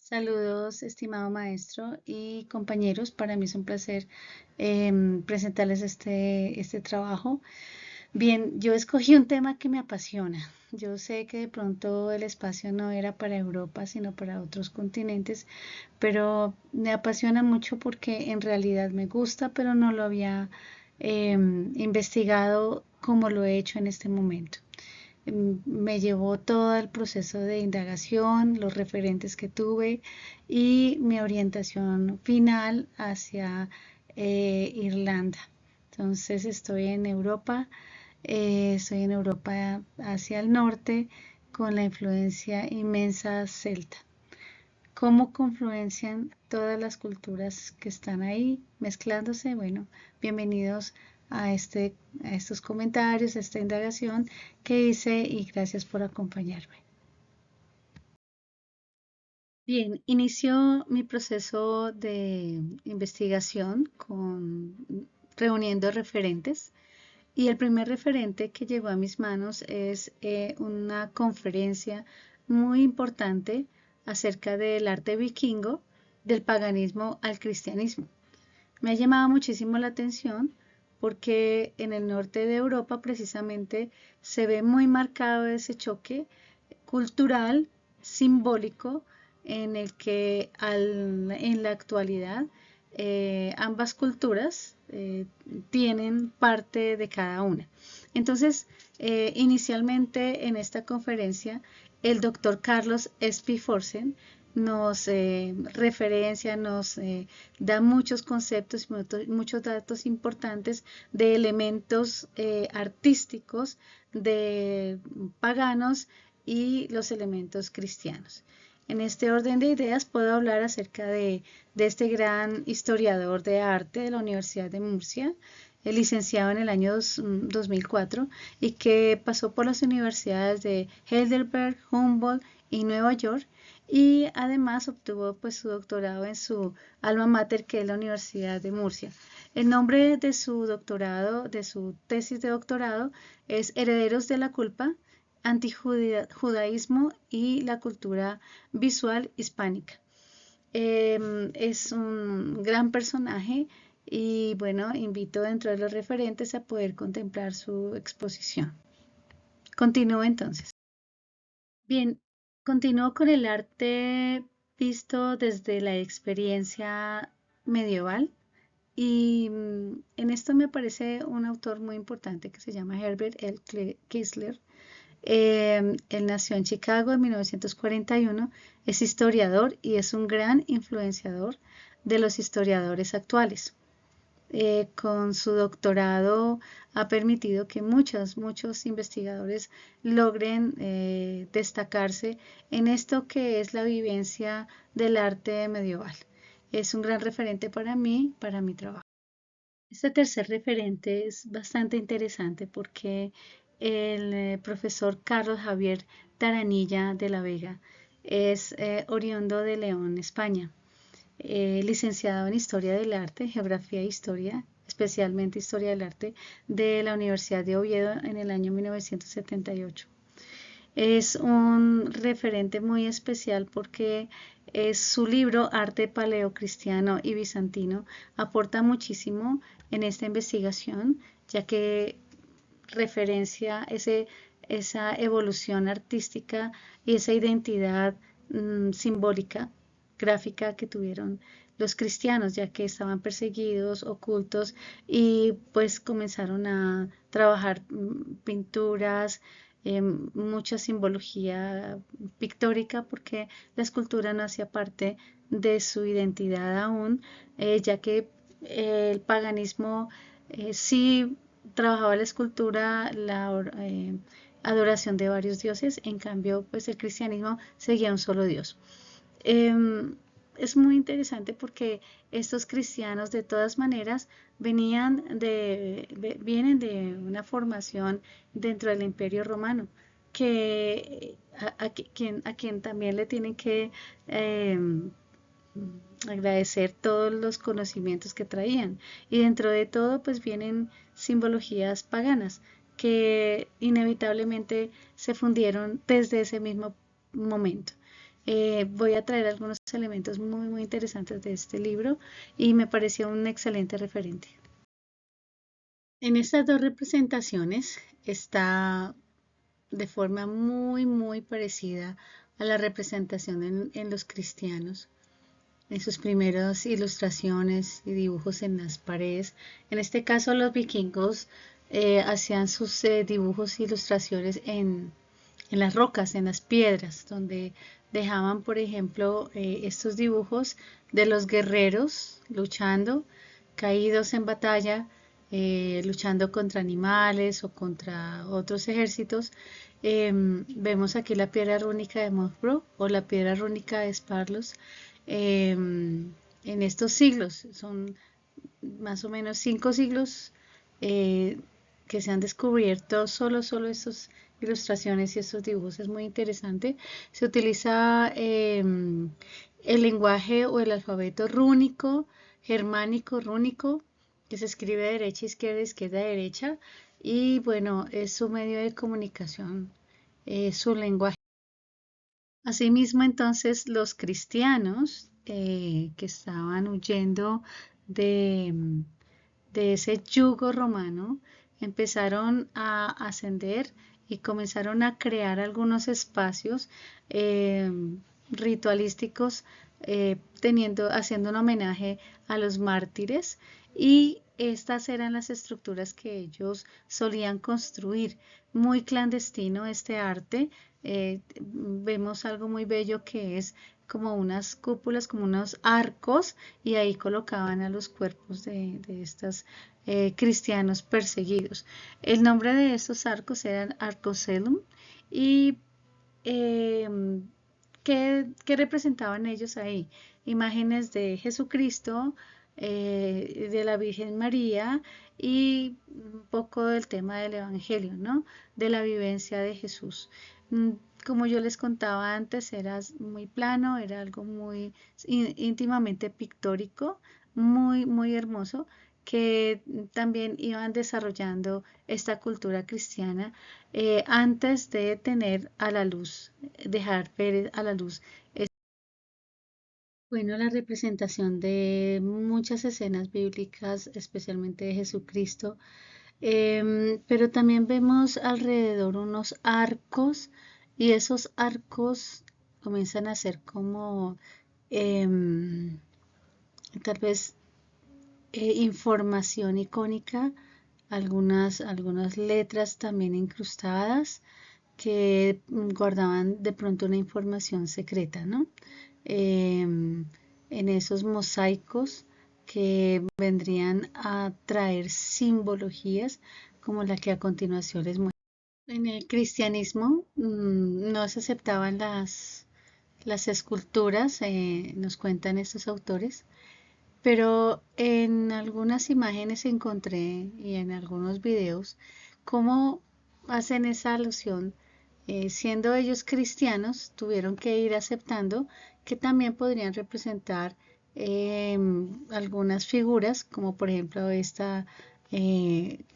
Saludos, estimado maestro y compañeros. Para mí es un placer presentarles este trabajo. Bien, yo escogí un tema que me apasiona. Yo sé que de pronto el espacio no era para Europa, sino para otros continentes, pero me apasiona mucho porque en realidad me gusta, pero no lo había investigado como lo he hecho en este momento. Me llevó todo el proceso de indagación, los referentes que tuve y mi orientación final hacia Irlanda. Entonces estoy en Europa hacia el norte con la influencia inmensa celta. ¿Cómo confluencian todas las culturas que están ahí mezclándose? Bueno, bienvenidos a estos comentarios, a esta indagación que hice y gracias por acompañarme. Bien, inició mi proceso de investigación reuniendo referentes y el primer referente que llegó a mis manos es una conferencia muy importante acerca del arte vikingo, del paganismo al cristianismo. Me ha llamado muchísimo la atención porque en el norte de Europa precisamente se ve muy marcado ese choque cultural, simbólico, en el que en la actualidad ambas culturas tienen parte de cada una. Entonces, inicialmente en esta conferencia, el doctor Carlos Spiforsen nos referencia, nos da muchos conceptos y muchos datos importantes de elementos artísticos de paganos y los elementos cristianos. En este orden de ideas puedo hablar acerca de este gran historiador de arte de la Universidad de Murcia, licenciado en el año 2004 y que pasó por las universidades de Heidelberg, Humboldt y Nueva York y además obtuvo pues su doctorado en su alma mater que es la Universidad de Murcia. El nombre de su doctorado, de su tesis de doctorado es Herederos de la culpa, antijudaísmo y la cultura visual hispánica. Es un gran personaje y bueno, invito dentro de los referentes a poder contemplar su exposición. Continúo entonces. Bien, continúo con el arte visto desde la experiencia medieval y en esto me parece un autor muy importante que se llama Herbert L. Kiesler. Él nació en Chicago en 1941, es historiador y es un gran influenciador de los historiadores actuales. Con su doctorado ha permitido que muchos investigadores logren destacarse en esto que es la vivencia del arte medieval. Es un gran referente para mi trabajo. Este tercer referente es bastante interesante porque el profesor Carlos Javier Taranilla de la Vega es oriundo de León, España, licenciado en Historia del Arte, Geografía e Historia, especialmente Historia del Arte, de la Universidad de Oviedo en el año 1978. Es un referente muy especial porque su libro Arte Paleocristiano y Bizantino aporta muchísimo en esta investigación, ya que referencia esa evolución artística y esa identidad simbólica, gráfica que tuvieron los cristianos, ya que estaban perseguidos, ocultos y pues comenzaron a trabajar pinturas, mucha simbología pictórica porque la escultura no hacía parte de su identidad aún, ya que el paganismo sí trabajaba la escultura, adoración de varios dioses, en cambio pues el cristianismo seguía un solo Dios. Eh, es muy interesante porque estos cristianos de todas maneras vienen de una formación dentro del Imperio Romano que a quien también le tienen que eh, agradecer todos los conocimientos que traían. Y dentro de todo, pues vienen simbologías paganas que inevitablemente se fundieron desde ese mismo momento. Voy a traer algunos elementos muy interesantes de este libro y me pareció un excelente referente. En estas dos representaciones está de forma muy parecida a la representación en los cristianos, en sus primeras ilustraciones y dibujos en las paredes. En este caso, los vikingos hacían sus dibujos e ilustraciones en las rocas, en las piedras, donde dejaban, por ejemplo, estos dibujos de los guerreros luchando, caídos en batalla, luchando contra animales o contra otros ejércitos. Vemos aquí la piedra rúnica de Mothbro o la piedra rúnica de Sparlos. En estos siglos, son más o menos 5 siglos que se han descubierto solo estas ilustraciones y estos dibujos. Es muy interesante. Se utiliza el lenguaje o el alfabeto rúnico, germánico, rúnico, que se escribe de derecha a izquierda, izquierda a derecha, y bueno, es su medio de comunicación, su lenguaje. Asimismo, entonces, los cristianos que estaban huyendo de, de ese yugo romano empezaron a ascender y comenzaron a crear algunos espacios eh, ritualísticos haciendo un homenaje a los mártires, y estas eran las estructuras que ellos solían construir. Muy clandestino este arte. Vemos algo muy bello que es como unas cúpulas, como unos arcos, y ahí colocaban a los cuerpos de estos cristianos perseguidos. El nombre de estos arcos eran Arcoselum. Y eh, ¿qué representaban ellos ahí? Imágenes de Jesucristo, de la Virgen María y un poco del tema del Evangelio, ¿no? De la vivencia de Jesús. Como yo les contaba antes, era muy plano, era algo muy íntimamente pictórico, muy hermoso, que también iban desarrollando esta cultura cristiana antes de tener a la luz, dejar ver a la luz. Bueno, la representación de muchas escenas bíblicas, especialmente de Jesucristo, pero también vemos alrededor unos arcos, y esos arcos comienzan a ser como tal vez información icónica, algunas letras también incrustadas que guardaban de pronto una información secreta, ¿no? En esos mosaicos que vendrían a traer simbologías como la que a continuación les muestro. En el cristianismo no se aceptaban las esculturas, nos cuentan estos autores, pero en algunas imágenes encontré y en algunos videos cómo hacen esa alusión. Siendo ellos cristianos, tuvieron que ir aceptando que también podrían representar algunas figuras, como por ejemplo esta,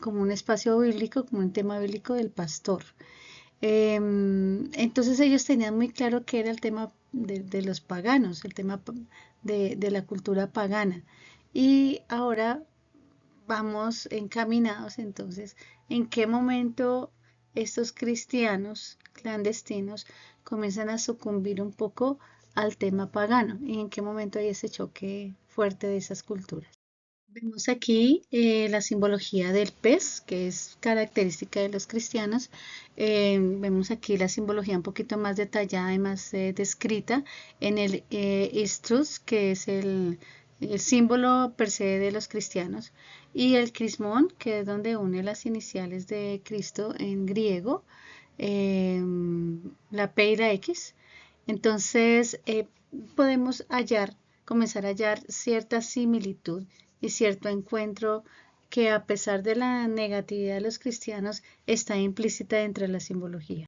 como un espacio bíblico, como un tema bíblico del pastor. Entonces ellos tenían muy claro que era el tema de los paganos, el tema de la cultura pagana. Y ahora vamos encaminados entonces en qué momento estos cristianos clandestinos comienzan a sucumbir un poco al tema pagano, y en qué momento hay ese choque fuerte de esas culturas. Vemos aquí la simbología del pez, que es característica de los cristianos. Vemos aquí la simbología un poquito más detallada y más descrita en el Istrus, que es el símbolo per se de los cristianos, y el crismón, que es donde une las iniciales de Cristo en griego, la P y la X. Entonces podemos comenzar a hallar cierta similitud y cierto encuentro que, a pesar de la negatividad de los cristianos, está implícita dentro de la simbología.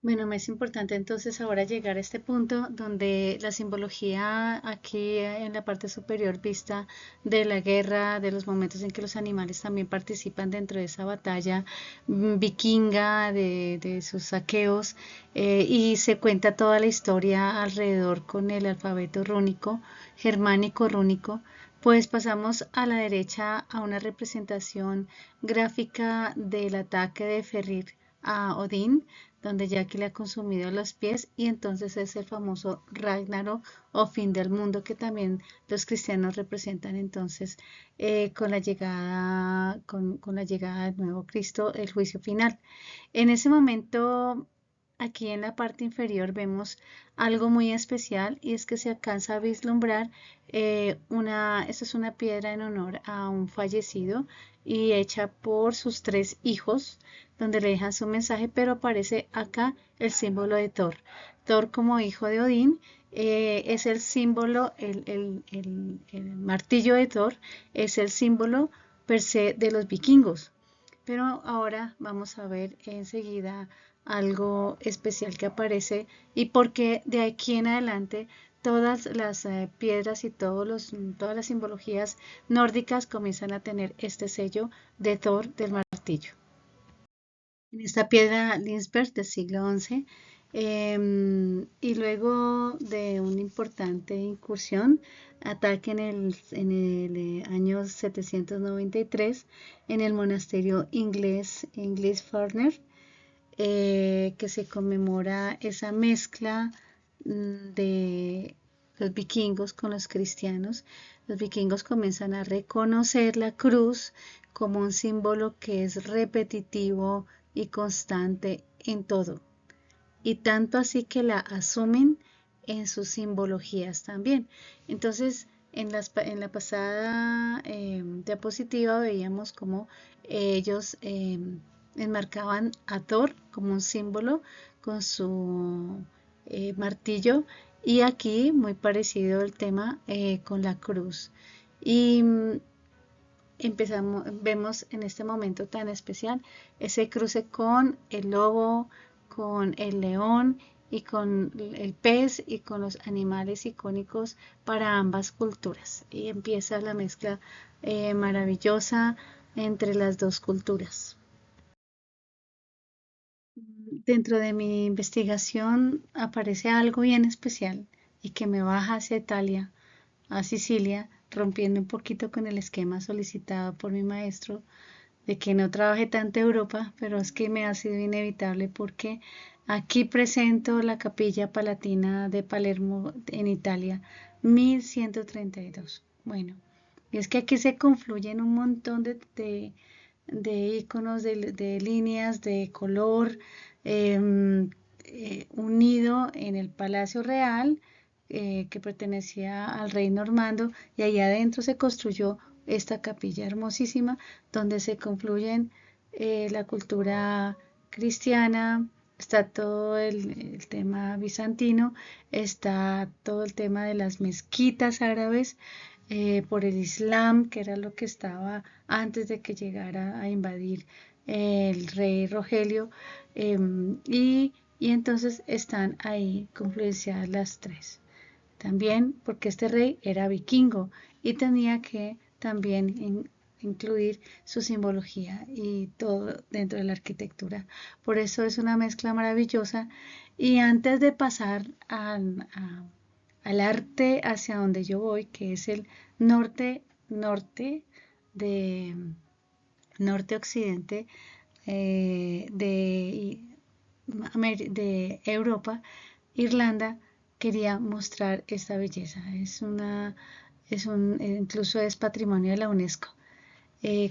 Bueno, me es importante entonces ahora llegar a este punto donde la simbología aquí en la parte superior vista de la guerra, de los momentos en que los animales también participan dentro de esa batalla vikinga, de sus saqueos, y se cuenta toda la historia alrededor con el alfabeto rúnico, germánico rúnico. Pues pasamos a la derecha a una representación gráfica del ataque de Fenrir a Odín, donde Jackie le ha consumido los pies y entonces es el famoso Ragnarok o fin del mundo que también los cristianos representan entonces con la llegada del nuevo Cristo, el juicio final. En ese momento, aquí en la parte inferior vemos algo muy especial y es que se alcanza a vislumbrar esta es una piedra en honor a un fallecido y hecha por sus tres hijos, donde le dejan su mensaje, pero aparece acá el símbolo de Thor. Thor como hijo de Odín es el símbolo, el martillo de Thor es el símbolo per se de los vikingos. Pero ahora vamos a ver enseguida algo especial que aparece y porque de aquí en adelante todas las piedras y todas las simbologías nórdicas comienzan a tener este sello de Thor del martillo. En esta piedra Linsberg del siglo XI y luego de una importante incursión, ataque en el año 793 en el monasterio inglés Farner, que se conmemora esa mezcla de los vikingos con los cristianos. Los vikingos comienzan a reconocer la cruz como un símbolo que es repetitivo y constante en todo. Y tanto así que la asumen en sus simbologías también. Entonces, en la pasada diapositiva veíamos cómo ellos enmarcaban a Thor como un símbolo con su martillo y aquí muy parecido el tema con la cruz. Y vemos en este momento tan especial ese cruce con el lobo, con el león y con el pez y con los animales icónicos para ambas culturas. Y empieza la mezcla maravillosa entre las dos culturas. Dentro de mi investigación aparece algo bien especial y que me baja hacia Italia, a Sicilia, rompiendo un poquito con el esquema solicitado por mi maestro de que no trabaje tanto Europa, pero es que me ha sido inevitable porque aquí presento la Capilla Palatina de Palermo en Italia, 1132. Bueno, y es que aquí se confluyen un montón de iconos, de líneas, de color, unido en el Palacio Real que pertenecía al rey Normando y allá adentro se construyó esta capilla hermosísima donde se confluyen la cultura cristiana, está todo el tema bizantino, está todo el tema de las mezquitas árabes por el Islam, que era lo que estaba antes de que llegara a invadir el rey Rogelio, y entonces están ahí confluenciadas las tres. También porque este rey era vikingo y tenía que también incluir su simbología y todo dentro de la arquitectura. Por eso es una mezcla maravillosa. Y antes de pasar al arte hacia donde yo voy, que es el norte de norte-occidente de Europa, Irlanda, quería mostrar esta belleza. Incluso es patrimonio de la UNESCO.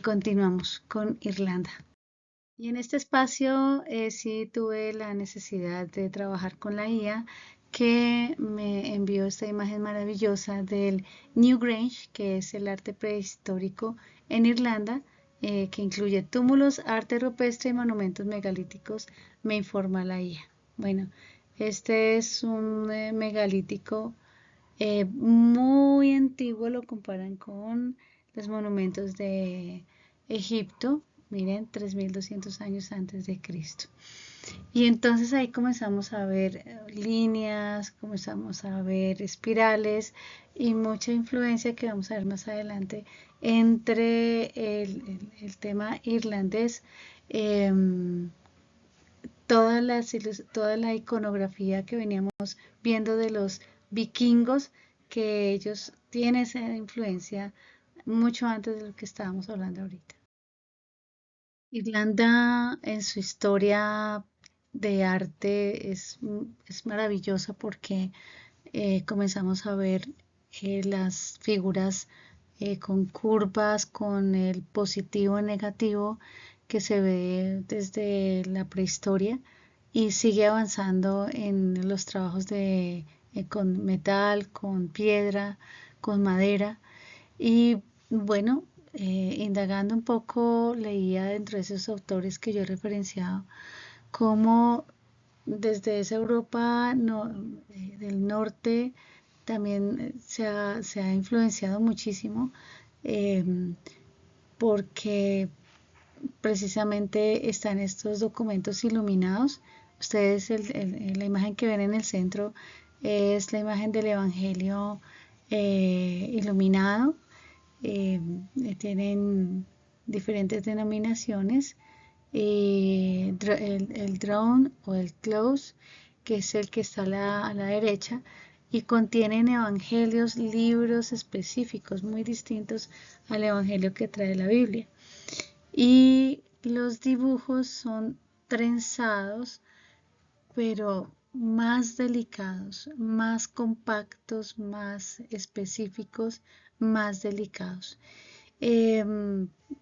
Continuamos con Irlanda. Y en este espacio sí tuve la necesidad de trabajar con la IA que me envió esta imagen maravillosa del Newgrange, que es el arte prehistórico en Irlanda, que incluye túmulos, arte rupestre y monumentos megalíticos, me informa la IA. Bueno, este es un megalítico muy antiguo, lo comparan con los monumentos de Egipto, miren, 3200 años antes de Cristo. Y entonces ahí comenzamos a ver líneas, comenzamos a ver espirales y mucha influencia que vamos a ver más adelante entre el tema irlandés. em, toda la iconografía que veníamos viendo de los vikingos, que ellos tienen esa influencia mucho antes de lo que estábamos hablando ahorita. Irlanda en su historia de arte es maravillosa porque comenzamos a ver las figuras con curvas, con el positivo y negativo que se ve desde la prehistoria y sigue avanzando en los trabajos con metal, con piedra, con madera. Y bueno, indagando un poco, leía dentro de esos autores que yo he referenciado, cómo desde esa Europa del norte también se ha influenciado muchísimo, eh, porque precisamente están estos documentos iluminados. Ustedes, la imagen que ven en el centro es la imagen del Evangelio iluminado. eh, Tienen diferentes denominaciones. El drone o el close, que es el que está a la derecha, y contienen evangelios, libros específicos muy distintos al evangelio que trae la Biblia. Y los dibujos son trenzados, pero más delicados, más compactos, más específicos, más delicados.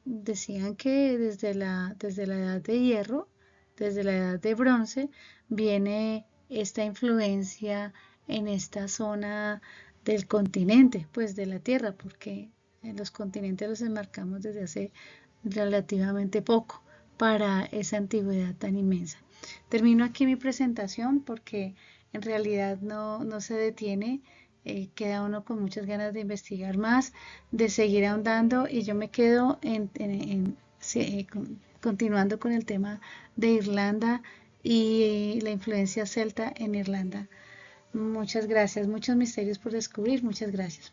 Decían que desde la edad de hierro, desde la edad de bronce, viene esta influencia en esta zona del continente, pues de la Tierra, porque en los continentes los enmarcamos desde hace relativamente poco para esa antigüedad tan inmensa. Termino aquí mi presentación porque en realidad no se detiene. Queda uno con muchas ganas de investigar más, de seguir ahondando, y yo me quedo continuando con el tema de Irlanda y la influencia celta en Irlanda. Muchas gracias, muchos misterios por descubrir, muchas gracias.